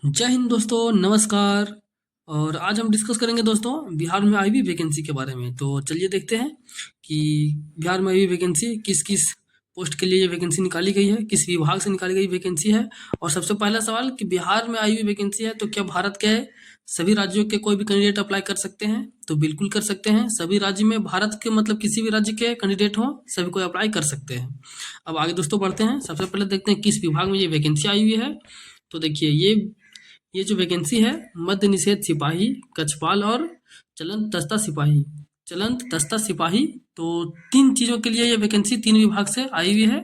जय हिंद दोस्तों, नमस्कार। और आज हम डिस्कस करेंगे दोस्तों बिहार में आई हुई वैकेंसी के बारे में। तो चलिए देखते हैं कि बिहार में आई हुई वैकेंसी किस किस पोस्ट के लिए ये वैकेंसी निकाली गई है, किस विभाग से निकाली गई वैकेंसी है। और सबसे पहला सवाल कि बिहार में आई हुई वैकेंसी है तो क्या भारत के सभी राज्यों के कोई भी कैंडिडेट अप्लाई कर सकते हैं? तो बिल्कुल कर सकते हैं। सभी राज्य में भारत के मतलब किसी भी राज्य के कैंडिडेट हों, सभी कोई अप्लाई कर सकते हैं। अब आगे दोस्तों बढ़ते हैं। सबसे पहले देखते हैं किस विभाग में ये वैकेंसी आई हुई है। तो देखिए ये जो वैकेंसी है, मद्य निषेध सिपाही, कछपाल और चलंत दस्ता सिपाही। तो 3 चीज़ों के लिए ये वैकेंसी 3 विभाग से आई हुई है।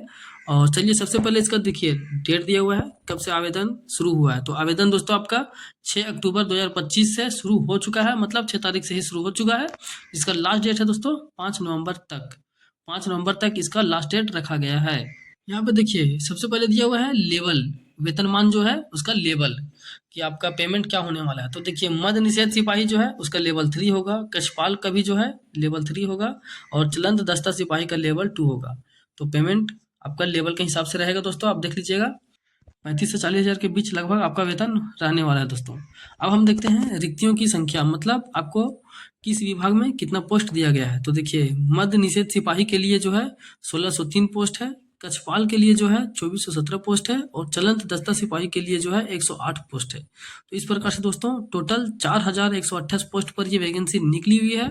और चलिए सबसे पहले इसका देखिए डेट दिया हुआ है, कब से आवेदन शुरू हुआ है। तो आवेदन दोस्तों आपका 6 अक्टूबर 2025 से शुरू हो चुका है, मतलब 6 तारीख से ही शुरू हो चुका है। इसका लास्ट डेट है दोस्तों 5 नवंबर तक। 5 नवंबर तक इसका लास्ट डेट रखा गया है। यहाँ पे देखिए सबसे पहले दिया हुआ है लेवल, वेतनमान जो है उसका लेवल, कि आपका पेमेंट क्या होने वाला है। तो देखिए मद्य निषेध सिपाही जो है उसका लेवल 3 होगा, कछपाल का भी जो है लेवल 3 होगा, और चलंत दस्ता सिपाही का लेवल 2 होगा। तो पेमेंट आपका लेवल के हिसाब से रहेगा दोस्तों, आप देख लीजिएगा। 35 से 40 हज़ार के बीच लगभग आपका वेतन रहने वाला है दोस्तों। अब हम देखते हैं रिक्तियों की संख्या, मतलब आपको किस विभाग में कितना पोस्ट दिया गया है। तो देखिए मद्य निषेध सिपाही के लिए जो है 1603 पोस्ट है, कछपाल के लिए जो है 2417 पोस्ट है, और चलंत दस्ता सिपाही के लिए जो है 108 पोस्ट है। तो इस प्रकार से दोस्तों टोटल 4128 पोस्ट पर ये वैकेंसी निकली हुई है,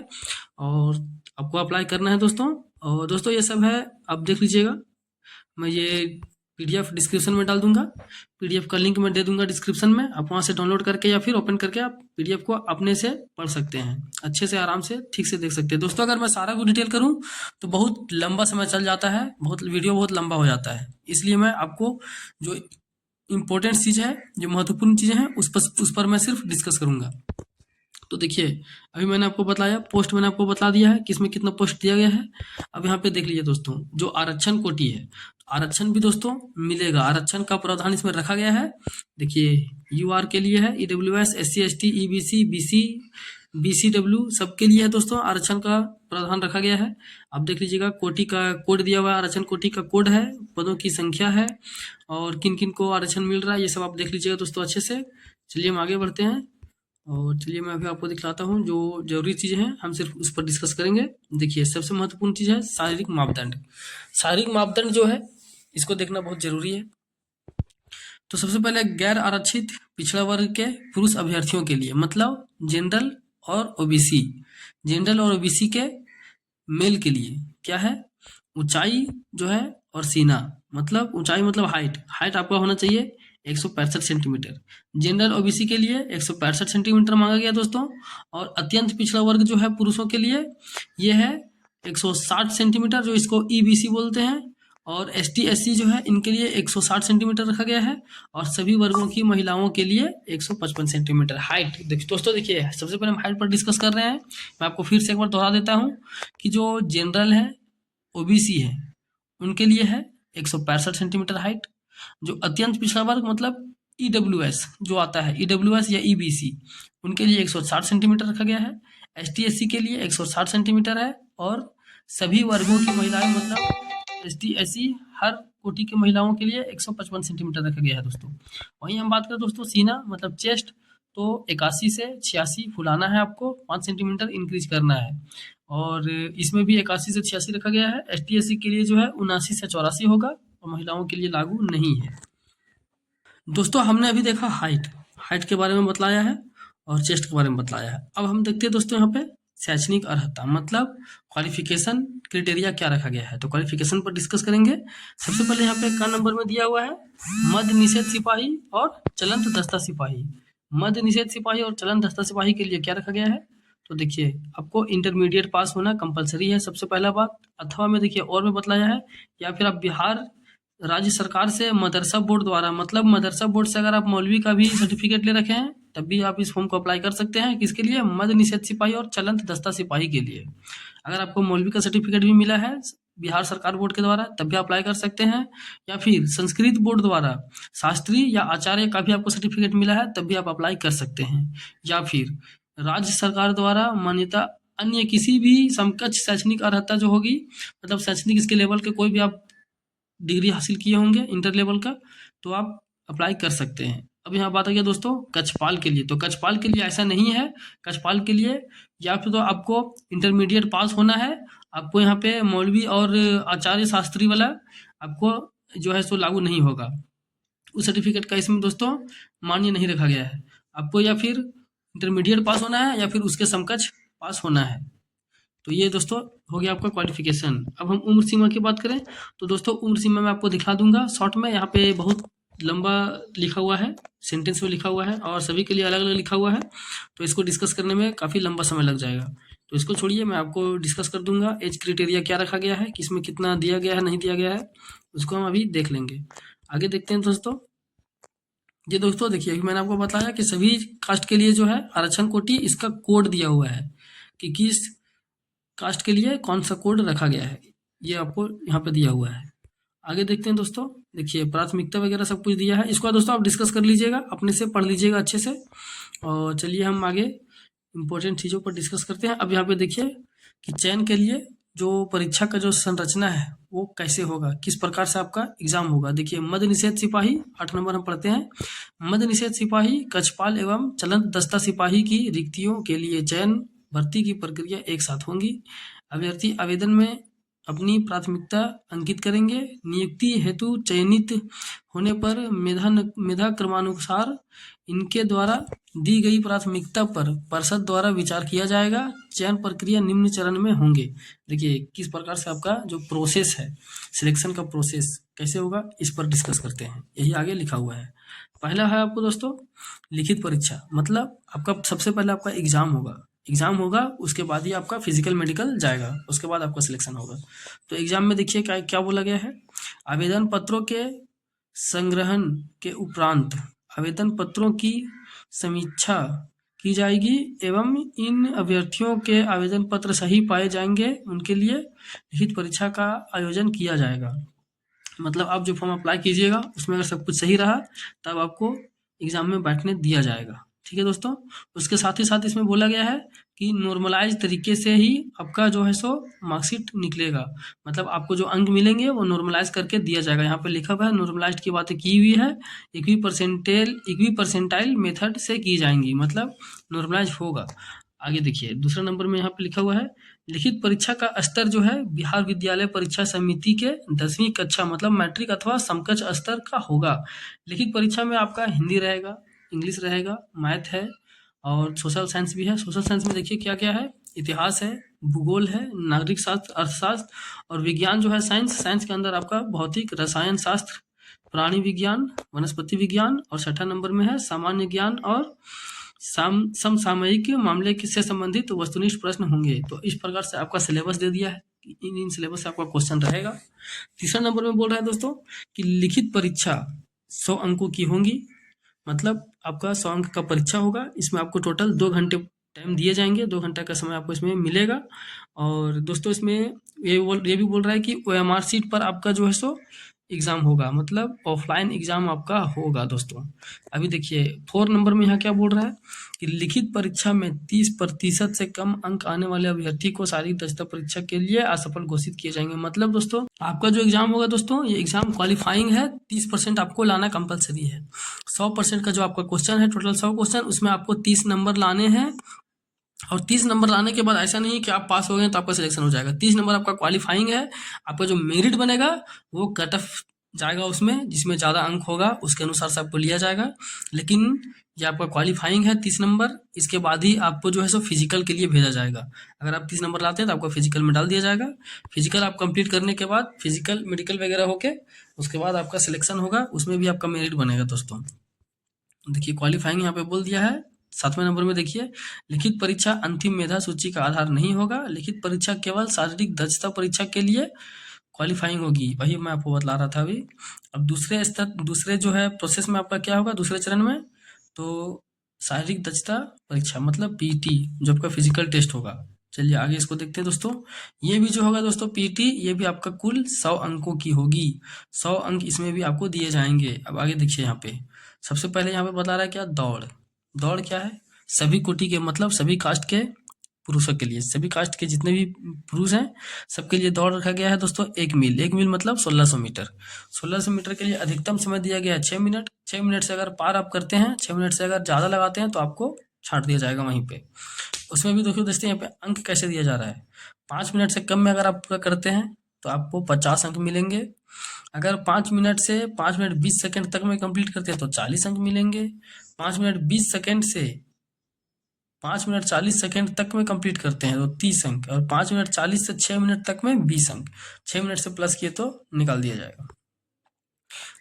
और आपको अप्लाई करना है दोस्तों। और दोस्तों ये सब है, आप देख लीजिएगा। मैं ये पीडीएफ डिस्क्रिप्शन में डाल दूंगा, पीडीएफ का लिंक मैं दे दूंगा डिस्क्रिप्शन में। आप वहाँ से डाउनलोड करके या फिर ओपन करके आप पीडीएफ को अपने से पढ़ सकते हैं, अच्छे से आराम से ठीक से देख सकते हैं दोस्तों। अगर मैं सारा कुछ डिटेल करूँ तो बहुत लंबा समय चल जाता है, बहुत वीडियो बहुत लंबा हो जाता है। इसलिए मैं आपको जो इम्पोर्टेंट चीज़ है, जो महत्वपूर्ण चीज़ें हैं उस पर मैं सिर्फ डिस्कस करूँगा। तो देखिए अभी मैंने आपको बताया, पोस्ट मैंने आपको बता दिया है कि इसमें कितना पोस्ट दिया गया है। अब यहाँ पे देख लीजिए दोस्तों, जो आरक्षण कोटि है, तो आरक्षण भी दोस्तों मिलेगा। आरक्षण का प्रावधान इसमें रखा गया है। देखिए यूआर के लिए है, EWS, SC ST, EBC, BC, BCW सबके लिए है दोस्तों, आरक्षण का प्रावधान रखा गया है। आप देख लीजिएगा कोटि का कोड दिया हुआ है, आरक्षण कोटि का कोड है, पदों की संख्या है, और किन किन को आरक्षण मिल रहा है, ये सब आप देख लीजिएगा दोस्तों अच्छे से। चलिए हम आगे बढ़ते हैं, और चलिए मैं अभी आपको दिखलाता हूँ जो जरूरी चीज़ें हैं, हम सिर्फ उस पर डिस्कस करेंगे। देखिए सबसे महत्वपूर्ण चीज़ है शारीरिक मापदंड। शारीरिक मापदंड जो है इसको देखना बहुत जरूरी है। तो सबसे पहले गैर आरक्षित पिछड़ा वर्ग के पुरुष अभ्यर्थियों के लिए, मतलब जनरल और ओबीसी, जनरल और ओबीसी के मेल के लिए क्या है, ऊंचाई जो है और सीना, मतलब ऊंचाई मतलब हाइट, हाइट आपका होना चाहिए 165 सेंटीमीटर। जनरल ओबीसी के लिए 165 सेंटीमीटर मांगा गया दोस्तों। और अत्यंत पिछड़ा वर्ग जो है पुरुषों के लिए ये है 160 सेंटीमीटर, जो इसको ईबीसी बोलते हैं। और एस टी एस सी जो है इनके लिए 160 सेंटीमीटर रखा गया है। और सभी वर्गों की महिलाओं के लिए 155 सेंटीमीटर हाइट। दोस्तों देखिए सबसे पहले हम हाइट पर डिस्कस कर रहे हैं। मैं आपको फिर से एक बार दोहरा देता हूँ कि जो जनरल है, ओबीसी है, उनके लिए है 165 सेंटीमीटर हाइट। जो अत्यंत पिछड़ा वर्ग मतलब ईडब्ल्यूएस जो आता है, ईडब्ल्यूएस या ईबीसी, उनके लिए 160 सेंटीमीटर रखा गया है। एसटी एससी के लिए 160 सेंटीमीटर है। और सभी वर्गों की महिलाएं मतलब एसटी एससी हर कोटि की महिलाओं के लिए 155 सेंटीमीटर रखा गया है दोस्तों। वहीं हम बात करें दोस्तों सीना मतलब चेस्ट, तो 81 से 86 फुलाना है आपको, 5 सेंटीमीटर इंक्रीज करना है। और इसमें भी 81 से 86 रखा गया है। एस टी एस सी के लिए जो है 79 से 84 होगा, और महिलाओं के लिए लागू नहीं है। दोस्तों हमने अभी देखा हाइट, हाइट के बारे में बतलाया है और चेस्ट के बारे में बतलाया है। अब हम देखते हैं दोस्तों यहाँ पे शैक्षणिक अर्हता, मतलब क्वालिफिकेशन क्राइटेरिया क्या रखा गया है। तो क्वालिफिकेशन पर डिस्कस करेंगे। सबसे पहले यहाँ पे का नंबर में दिया हुआ है मद्य निषेध सिपाही और चलंत दस्ता सिपाही। मद्य निषेध सिपाही और चलंत दस्ता सिपाही के लिए क्या रखा गया है, तो देखिए आपको इंटरमीडिएट पास होना कंपलसरी है सबसे पहला बात। अथवा में देखिए और में बतलाया है, या फिर आप बिहार राज्य सरकार से मदरसा बोर्ड द्वारा, मतलब मदरसा बोर्ड से अगर आप मौलवी का भी सर्टिफिकेट ले रखे हैं तब भी आप इस फॉर्म को अप्लाई कर सकते हैं। किसके लिए, मद्य निषेध सिपाही और चलंत दस्ता सिपाही के लिए। अगर आपको मौलवी का सर्टिफिकेट भी मिला है बिहार सरकार बोर्ड के द्वारा तब भी अप्लाई कर सकते हैं। या फिर संस्कृत बोर्ड द्वारा शास्त्री या आचार्य का भी आपको सर्टिफिकेट मिला है तब भी आप अप्लाई कर सकते हैं। या फिर राज्य सरकार द्वारा मान्यता अन्य किसी भी समकक्ष शैक्षणिक अर्हता जो होगी, मतलब शैक्षणिक इसके लेवल के कोई भी आप डिग्री हासिल किए होंगे इंटर लेवल का, तो आप अप्लाई कर सकते हैं। अब यहाँ बात आ गया दोस्तों कक्षपाल के लिए। तो कक्षपाल के लिए ऐसा नहीं है, कक्षपाल के लिए या फिर तो आपको इंटरमीडिएट पास होना है, आपको यहाँ पे मौलवी और आचार्य शास्त्री वाला आपको जो है सो लागू नहीं होगा। उस सर्टिफिकेट का इसमें दोस्तों मान्य नहीं रखा गया है। आपको या फिर इंटरमीडिएट पास होना है या फिर उसके समकक्ष पास होना है। तो ये दोस्तों हो गया आपका क्वालिफिकेशन। अब हम उम्र सीमा की बात करें तो दोस्तों उम्र सीमा मैं आपको दिखा दूंगा शॉर्ट में। यहाँ पे बहुत लंबा लिखा हुआ है, सेंटेंस में लिखा हुआ है और सभी के लिए अलग अलग लिखा हुआ है, तो इसको डिस्कस करने में काफ़ी लंबा समय लग जाएगा। तो इसको छोड़िए, मैं आपको डिस्कस कर दूंगा एज क्राइटेरिया क्या रखा गया है, किसमें कितना दिया गया है नहीं दिया गया है, उसको हम अभी देख लेंगे। आगे देखते हैं दोस्तों। ये दोस्तों देखिए, अभी मैंने आपको बताया कि सभी कास्ट के लिए जो है आरक्षण कोटि इसका कोड दिया हुआ है कि किस कास्ट के लिए कौन सा कोड रखा गया है, ये आपको यहाँ पे दिया हुआ है। आगे देखते हैं दोस्तों। देखिए प्राथमिकता वगैरह सब कुछ दिया है, इसको दोस्तों आप डिस्कस कर लीजिएगा, अपने से पढ़ लीजिएगा अच्छे से। और चलिए हम आगे इम्पोर्टेंट चीज़ों पर डिस्कस करते हैं। अब यहाँ पे देखिए कि चयन के लिए जो परीक्षा का जो संरचना है वो कैसे होगा, किस प्रकार से आपका एग्जाम होगा। देखिए मद्य निषेध सिपाही 8 नंबर हम पढ़ते हैं। मद्य निषेध सिपाही, कक्षपाल एवं चलंत दस्ता सिपाही की रिक्तियों के लिए चयन भर्ती की प्रक्रिया एक साथ होंगी। अभ्यर्थी आवेदन में अपनी प्राथमिकता अंकित करेंगे। नियुक्ति हेतु चयनित होने पर मेधा क्रमानुसार इनके द्वारा दी गई प्राथमिकता पर परिषद द्वारा विचार किया जाएगा। चयन प्रक्रिया निम्न चरण में होंगे। देखिए किस प्रकार से आपका जो प्रोसेस है, सिलेक्शन का प्रोसेस कैसे होगा, इस पर डिस्कस करते हैं। यही आगे लिखा हुआ है। पहला है आपको दोस्तों लिखित परीक्षा, मतलब आपका सबसे पहले आपका एग्जाम होगा, उसके बाद ही आपका फिजिकल मेडिकल जाएगा, उसके बाद आपका सिलेक्शन होगा। तो एग्जाम में देखिए क्या क्या बोला गया है। आवेदन पत्रों के संग्रहण के उपरांत आवेदन पत्रों की समीक्षा की जाएगी एवं इन अभ्यर्थियों के आवेदन पत्र सही पाए जाएंगे उनके लिए लिखित परीक्षा का आयोजन किया जाएगा। मतलब आप जो फॉर्म अप्लाई कीजिएगा उसमें अगर सब कुछ सही रहा तब आपको एग्जाम में बैठने दिया जाएगा। ठीक है दोस्तों। उसके साथ ही साथ इसमें बोला गया है कि नॉर्मलाइज तरीके से ही आपका जो है सो मार्कशीट निकलेगा, मतलब आपको जो अंक मिलेंगे वो नॉर्मलाइज करके दिया जाएगा। यहाँ पे लिखा हुआ है नॉर्मलाइज की बातें की हुई है, इक्वी परसेंटाइल मेथड से की जाएंगी, मतलब नॉर्मलाइज होगा। आगे देखिए दूसरा नंबर में यहाँ पे लिखा हुआ है लिखित परीक्षा का स्तर जो है बिहार विद्यालय परीक्षा समिति के 10वीं कक्षा मतलब मैट्रिक अथवा समकक्ष स्तर का होगा। लिखित परीक्षा में आपका हिंदी रहेगा, इंग्लिश रहेगा, मैथ है और सोशल साइंस भी है। सोशल साइंस में देखिए क्या क्या है, इतिहास है, भूगोल है, नागरिक शास्त्र, अर्थशास्त्र और विज्ञान जो है साइंस के अंदर आपका भौतिक, रसायन शास्त्र, प्राणी विज्ञान, वनस्पति विज्ञान और 6ठा नंबर में है सामान्य ज्ञान और समसामयिक मामले से संबंधित वस्तुनिष्ठ प्रश्न होंगे। तो इस प्रकार से आपका सिलेबस दे दिया है, इन सिलेबस से आपका क्वेश्चन रहेगा। तीसरा नंबर में बोल रहा है दोस्तों कि लिखित परीक्षा 100 अंकों की होंगी, मतलब आपका 100 अंक का परीक्षा होगा। इसमें आपको टोटल 2 घंटे टाइम दिए जाएंगे, 2 घंटा का समय आपको इसमें मिलेगा। और दोस्तों इसमें ये भी बोल रहा है कि OMR सीट पर आपका जो है सो एग्जाम होगा, मतलब ऑफलाइन एग्जाम आपका होगा दोस्तों। अभी देखिए 4 नंबर में यहाँ क्या बोल रहा है कि लिखित परीक्षा में 30% से कम अंक आने वाले अभ्यर्थी को शारीरिक दक्षता परीक्षा के लिए असफल घोषित किए जाएंगे। मतलब दोस्तों आपका जो एग्जाम होगा दोस्तों, ये एग्जाम क्वालिफाइंग है, 30% आपको लाना कंपलसरी है। 100% का जो आपका क्वेश्चन है, टोटल 100 क्वेश्चन, उसमें आपको 30 नंबर लाने हैं। और 30 नंबर लाने के बाद ऐसा नहीं है कि आप पास हो गए तो आपका सिलेक्शन हो जाएगा। 30 नंबर आपका क्वालिफाइंग है, आपका जो मेरिट बनेगा वो कट ऑफ जाएगा उसमें, जिसमें ज़्यादा अंक होगा उसके अनुसार से आपको लिया जाएगा। लेकिन ये आपका क्वालिफाइंग है 30 नंबर, इसके बाद ही आपको जो है सो फिजिकल के लिए भेजा जाएगा। अगर आप 30 नंबर लाते हैं तो आपको फिजिकल में डाल दिया जाएगा। फिजिकल आप कंप्लीट करने के बाद फिजिकल मेडिकल वगैरह होके उसके बाद आपका सिलेक्शन होगा, उसमें भी आपका मेरिट बनेगा दोस्तों। देखिए क्वालिफाइंग यहाँ पे बोल दिया है। 7वें नंबर में देखिए लिखित परीक्षा अंतिम मेधा सूची का आधार नहीं होगा। लिखित परीक्षा केवल शारीरिक दक्षता परीक्षा के लिए क्वालिफाइंग होगी, वही मैं आपको बतला रहा था अभी। अब दूसरे जो है प्रोसेस में आपका क्या होगा दूसरे चरण में, तो शारीरिक दक्षता परीक्षा मतलब पीटी जो आपका फिजिकल टेस्ट होगा। चलिए आगे इसको देखते हैं दोस्तों। ये भी जो होगा दोस्तों पीटी, ये भी आपका कुल 100 अंकों की होगी। 100 अंक इसमें भी आपको दिए जाएंगे। अब आगे देखिए यहाँ पे सबसे पहले यहाँ पे बता रहा है क्या, दौड़ क्या है, सभी कोटि के मतलब सभी कास्ट के पुरुषों के लिए, सभी कास्ट के जितने भी पुरुष हैं सबके लिए दौड़ रखा गया है दोस्तों 1 मील। 1 मील मतलब 1600 मीटर। 1600 मीटर के लिए अधिकतम समय दिया गया है 6 मिनट। 6 मिनट से अगर पार आप करते हैं, 6 मिनट से अगर ज़्यादा लगाते हैं तो आपको छाट दिया जाएगा वहीं पे। उसमें भी देखिए दोस्तों यहाँ पे अंक कैसे दिया जा रहा है। 5 मिनट से कम में अगर आप पूरा करते हैं तो आपको 50 अंक मिलेंगे। अगर 5 मिनट से 5 मिनट 20 सेकंड तक में कंप्लीट करते हैं तो 40 अंक मिलेंगे। 5 मिनट 20 सेकंड से 5 मिनट 40 सेकंड तक में कंप्लीट करते हैं तो 30 अंक, और 5 मिनट 40 से 6 मिनट तक में 20 अंक। 6 मिनट से प्लस किए तो निकाल दिया जाएगा।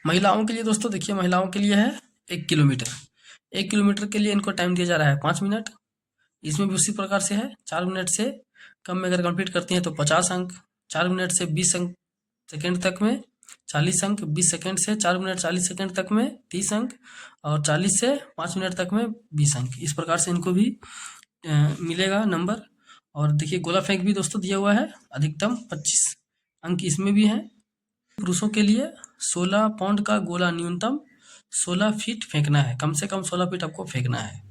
महिलाओं के लिए दोस्तों देखिए, महिलाओं के लिए है 1 किलोमीटर। 1 किलोमीटर के लिए इनको टाइम दिया जा रहा है 5 मिनट। इसमें भी उसी प्रकार से है, 4 मिनट से कम में अगर कंप्लीट करती हैं तो 50 अंक। 4 मिनट से 20 अंक सेकंड तक में 40 अंक। 20 सेकंड से 4 मिनट 40 सेकंड तक में 30 अंक, और 40 से 5 मिनट तक में 20 अंक। इस प्रकार से इनको भी मिलेगा नंबर। और देखिए गोला फेंक भी दोस्तों दिया हुआ है, अधिकतम 25 अंक इसमें भी है। पुरुषों के लिए 16 पाउंड का गोला न्यूनतम 16 फीट फेंकना है, कम से कम 16 फीट आपको फेंकना है।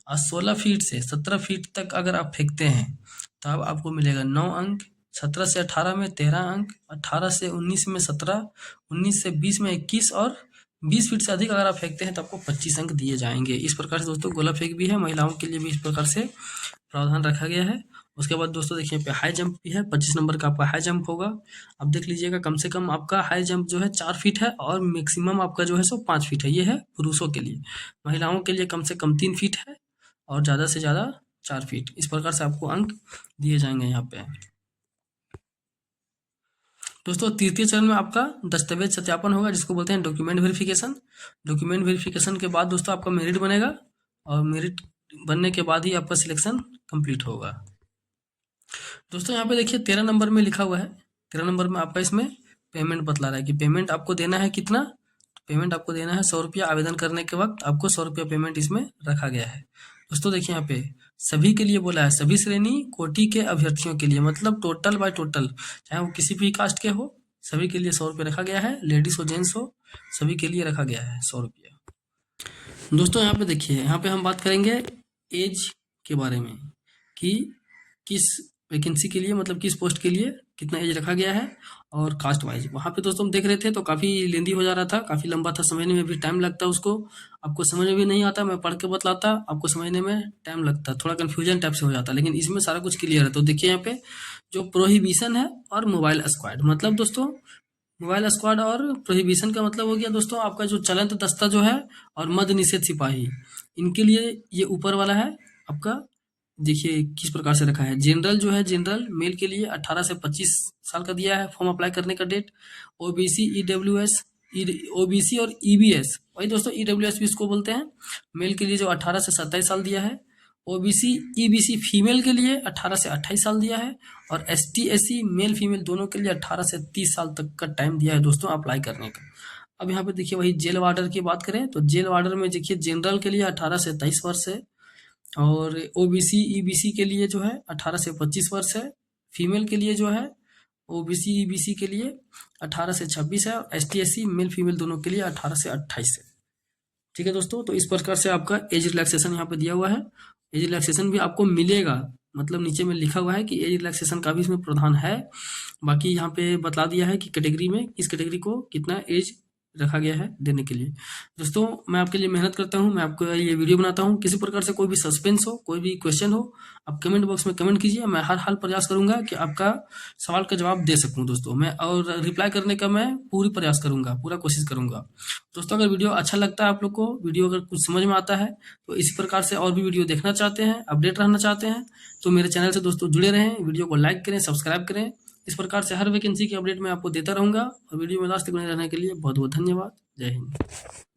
और 16 फीट से 17 फीट तक अगर आप फेंकते हैं तो अब आपको मिलेगा 9 अंक। 17 से 18 में 13 अंक, 18 से 19 में 17, 19 से 20 में 21, और 20 फीट से अधिक अगर आप फेंकते हैं तो आपको 25 अंक दिए जाएंगे। इस प्रकार से दोस्तों गोला फेंक भी है, महिलाओं के लिए भी इस प्रकार से प्रावधान रखा गया है। उसके बाद दोस्तों देखिए यहाँ पे हाई जंप भी है, 25 नंबर का आपका हाई जंप होगा। अब देख लीजिएगा, कम से कम आपका हाई जंप जो है 4 फीट है, और मैक्सिमम आपका जो है सो 5 फीट है। ये है पुरुषों के लिए। महिलाओं के लिए कम से कम 3 फीट है, और ज़्यादा से ज़्यादा 4 फीट। इस प्रकार से आपको अंक दिए जाएंगे यहाँ पे। दोस्तों तृतीय चरण में आपका दस्तावेज सत्यापन होगा, जिसको बोलते हैं डॉक्यूमेंट वेरिफिकेशन। डॉक्यूमेंट वेरिफिकेशन के बाद दोस्तों आपका मेरिट बनेगा, और मेरिट बनने के बाद ही आपका सिलेक्शन कंप्लीट होगा। दोस्तों यहाँ पे देखिए 13 नंबर में लिखा हुआ है, 13 नंबर में आपका इसमें पेमेंट बतला रहा है कि पेमेंट आपको देना है कितना। पेमेंट आपको देना है 100 रुपया। आवेदन करने के वक्त आपको 100 रुपया पेमेंट इसमें रखा गया है। दोस्तों देखिए यहाँ पे सभी के लिए बोला है, सभी श्रेणी कोटि के अभ्यर्थियों के लिए, मतलब टोटल बाय टोटल, चाहे वो किसी भी कास्ट के हो, सभी के लिए 100 रुपये रखा गया है। लेडीज हो जेंट्स हो, सभी के लिए रखा गया है 100 रुपया। दोस्तों यहाँ पे देखिए, यहाँ पे हम बात करेंगे एज के बारे में कि किस वैकेंसी के लिए, मतलब किस पोस्ट के लिए कितना एज रखा गया है, और कास्ट वाइज। वहाँ पे दोस्तों हम देख रहे थे तो काफ़ी लेंदी हो जा रहा था, काफ़ी लंबा था, समझने में भी टाइम लगता उसको। आपको समझ में भी नहीं आता, मैं पढ़ के बतलाता, आपको समझने में टाइम लगता, थोड़ा कन्फ्यूजन टाइप से हो जाता, लेकिन इसमें सारा कुछ क्लियर है। तो देखिए यहाँ पे जो प्रोहिबिशन है और मोबाइल स्क्वाड, मतलब दोस्तों मोबाइल स्क्वाड और प्रोहिबिशन का मतलब हो गया दोस्तों आपका जो चलंत दस्ता जो है, और मद्य निषेध सिपाही, इनके लिए ये ऊपर वाला है आपका। देखिए किस प्रकार से रखा है। जनरल जो है, जनरल मेल के लिए 18 से 25 साल का दिया है फॉर्म अप्लाई करने का डेट। ओबीसी, ईडब्ल्यूएस, ओबीसी और ईबीएस, वही दोस्तों ईडब्ल्यूएस भी इसको बोलते हैं, मेल के लिए जो 18 से 27 साल दिया है। ओबीसी, ईबीसी फीमेल के लिए 18 से 28 साल दिया है, और एसटी, एससी मेल फीमेल दोनों के लिए 18 से 30 साल तक का टाइम दिया है दोस्तों अप्लाई करने का। अब यहाँ पे देखिए वही जेल वार्डर की बात करें तो जेल वार्डर में देखिए जनरल के लिए 18 से 23 वर्ष है, और ओबीसी, ईबीसी के लिए जो है 18 से 25 वर्ष है। फीमेल के लिए जो है ओबीसी, ईबीसी के लिए 18 से 26 है, और एसटी, एससी मेल फीमेल दोनों के लिए 18 से 28 है। ठीक है दोस्तों, तो इस प्रकार से आपका एज रिलैक्सेशन यहाँ पे दिया हुआ है। एज रिलैक्सेशन भी आपको मिलेगा, मतलब नीचे में लिखा हुआ है कि एज रिलैक्सेशन का भी इसमें प्रावधान है। बाकी यहाँ पे बता दिया है कि कैटेगरी में किस कैटेगरी को कितना एज रखा गया है देने के लिए। दोस्तों मैं आपके लिए मेहनत करता हूँ, मैं आपको ये वीडियो बनाता हूँ। किसी प्रकार से कोई भी सस्पेंस हो, कोई भी क्वेश्चन हो, आप कमेंट बॉक्स में कमेंट कीजिए। मैं हर हाल प्रयास करूंगा कि आपका सवाल का जवाब दे सकूं दोस्तों मैं, और रिप्लाई करने का मैं पूरी प्रयास करूंगा, पूरा कोशिश करूंगा। दोस्तों अगर वीडियो अच्छा लगता है आप लोग को, वीडियो अगर कुछ समझ में आता है, तो इसी प्रकार से और भी वीडियो देखना चाहते हैं, अपडेट रहना चाहते हैं, तो मेरे चैनल से दोस्तों जुड़े रहें, वीडियो को लाइक करें, सब्सक्राइब करें। इस प्रकार से हर वैकेंसी की अपडेट मैं आपको देता रहूंगा। और वीडियो में लास्ट तक बने रहने के लिए बहुत बहुत धन्यवाद। जय हिंद।